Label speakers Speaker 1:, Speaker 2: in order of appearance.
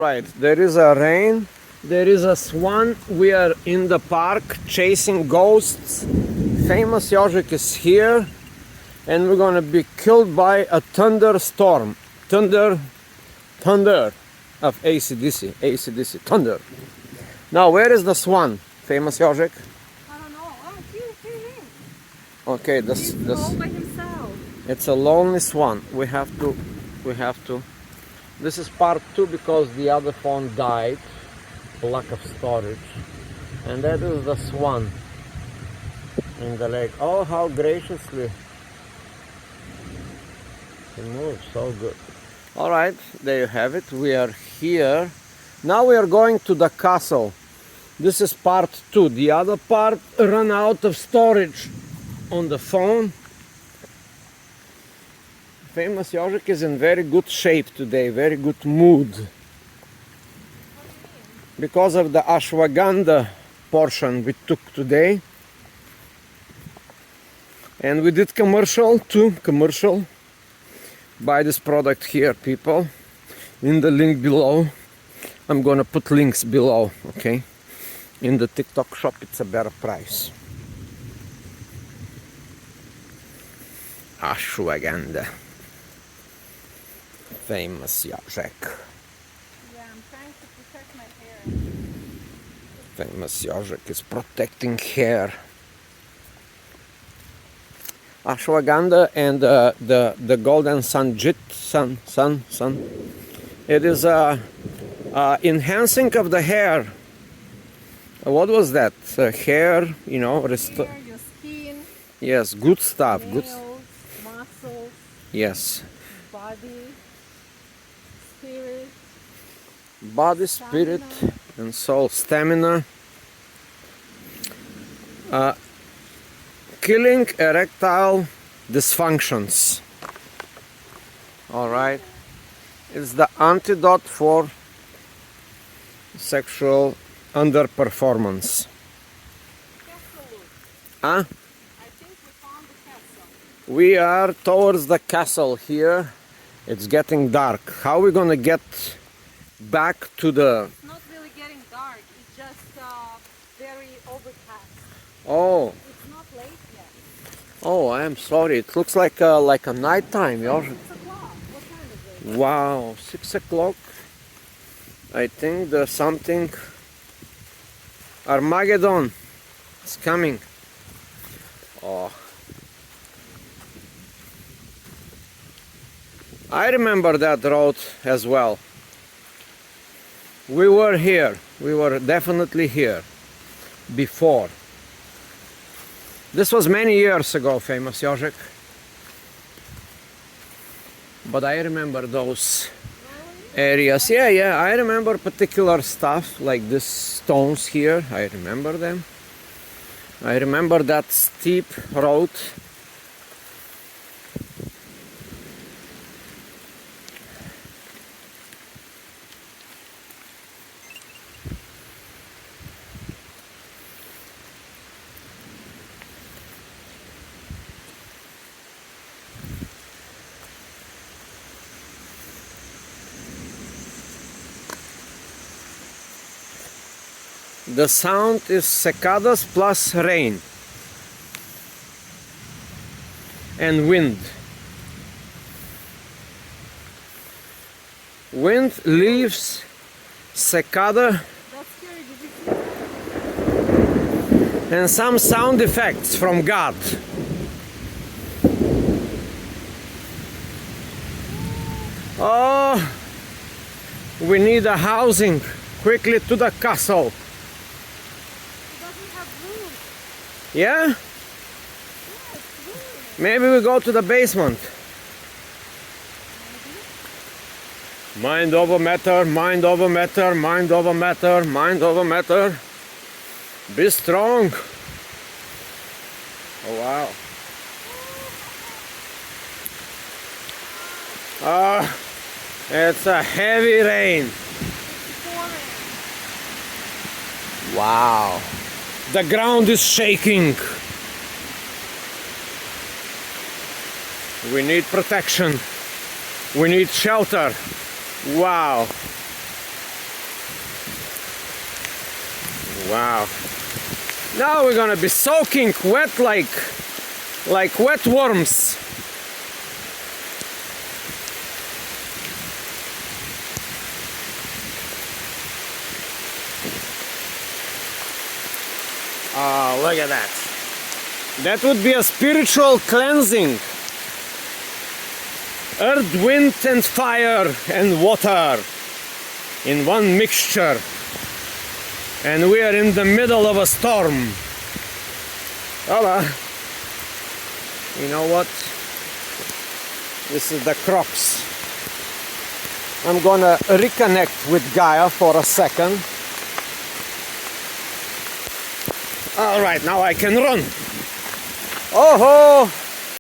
Speaker 1: Right, there is a rain, there is a swan, we are in the park chasing ghosts. Famous Jožek is here and we're gonna be killed by a thunderstorm. Thunder of AC/DC, thunder. Now where is the swan, Famous Jožek?
Speaker 2: I don't know. Oh, here he is.
Speaker 1: Okay,
Speaker 2: He's all by himself.
Speaker 1: it's a lonely swan. We have to. This is part 2 because the other phone died, lack of storage. And that is the swan in the lake. Oh, how graciously he moves, so good. All right, there you have it. We are here. Now we are going to the castle. This is part 2. The other part ran out of storage on the phone. Famous Jožek is in very good shape today, very good mood. Because of the ashwagandha portion we took today. And we did commercial. Buy this product here, people. In the link below. I'm gonna put links below, okay? In the TikTok shop it's a better price. Ashwagandha. Famous Jožek.
Speaker 2: Yeah, I'm trying to protect my hair.
Speaker 1: Famous Jožek is protecting hair. Ashwagandha and the golden sun. It is enhancing of the hair. What was that? Hair, you know,
Speaker 2: Hair, your skin,
Speaker 1: yes, good stuff.
Speaker 2: nails, muscles,
Speaker 1: Yes.
Speaker 2: body, spirit.
Speaker 1: Body, spirit,
Speaker 2: Stamina.
Speaker 1: and soul. Stamina. Killing erectile dysfunctions. All right. It's the antidote for sexual underperformance.
Speaker 2: Castle.
Speaker 1: Huh?
Speaker 2: I think we found the castle.
Speaker 1: We are towards the castle here. It's getting dark. How are we gonna get back to the...
Speaker 2: It's not really getting dark. It's just very overcast.
Speaker 1: Oh,
Speaker 2: It's not late yet.
Speaker 1: oh, I am sorry. It looks like a nighttime.
Speaker 2: 6 o'clock. What time is it?
Speaker 1: Wow, 6 o'clock. I think there's something. Armageddon is coming. Oh. I remember that road as well. We were here. We were definitely here before. This was many years ago, Famous Jožek. But I remember those areas. Yeah, I remember particular stuff like these stones here. I remember them. I remember that steep road. The sound is cicadas plus rain and wind. Wind, leaves, cicada,
Speaker 2: That's scary. Did you see?
Speaker 1: and some sound effects from God. Oh, we need a housing quickly to the castle.
Speaker 2: It doesn't have roof.
Speaker 1: Yeah?
Speaker 2: Yeah, it's roof.
Speaker 1: Maybe we go to the basement. Mind over matter, mind over matter, mind over matter, mind over matter. Be strong. Oh wow. Ah, it's a heavy rain.
Speaker 2: Pouring.
Speaker 1: Wow. The ground is shaking. We need protection. We need shelter. Wow. Wow. Now we're gonna be soaking wet like wet worms. Oh, look at that. That would be a spiritual cleansing. Earth, wind and fire and water in one mixture. And we are in the middle of a storm. Hola. You know what? This is the crocs. I'm gonna reconnect with Gaia for a second. Alright, now I can run. Oh ho!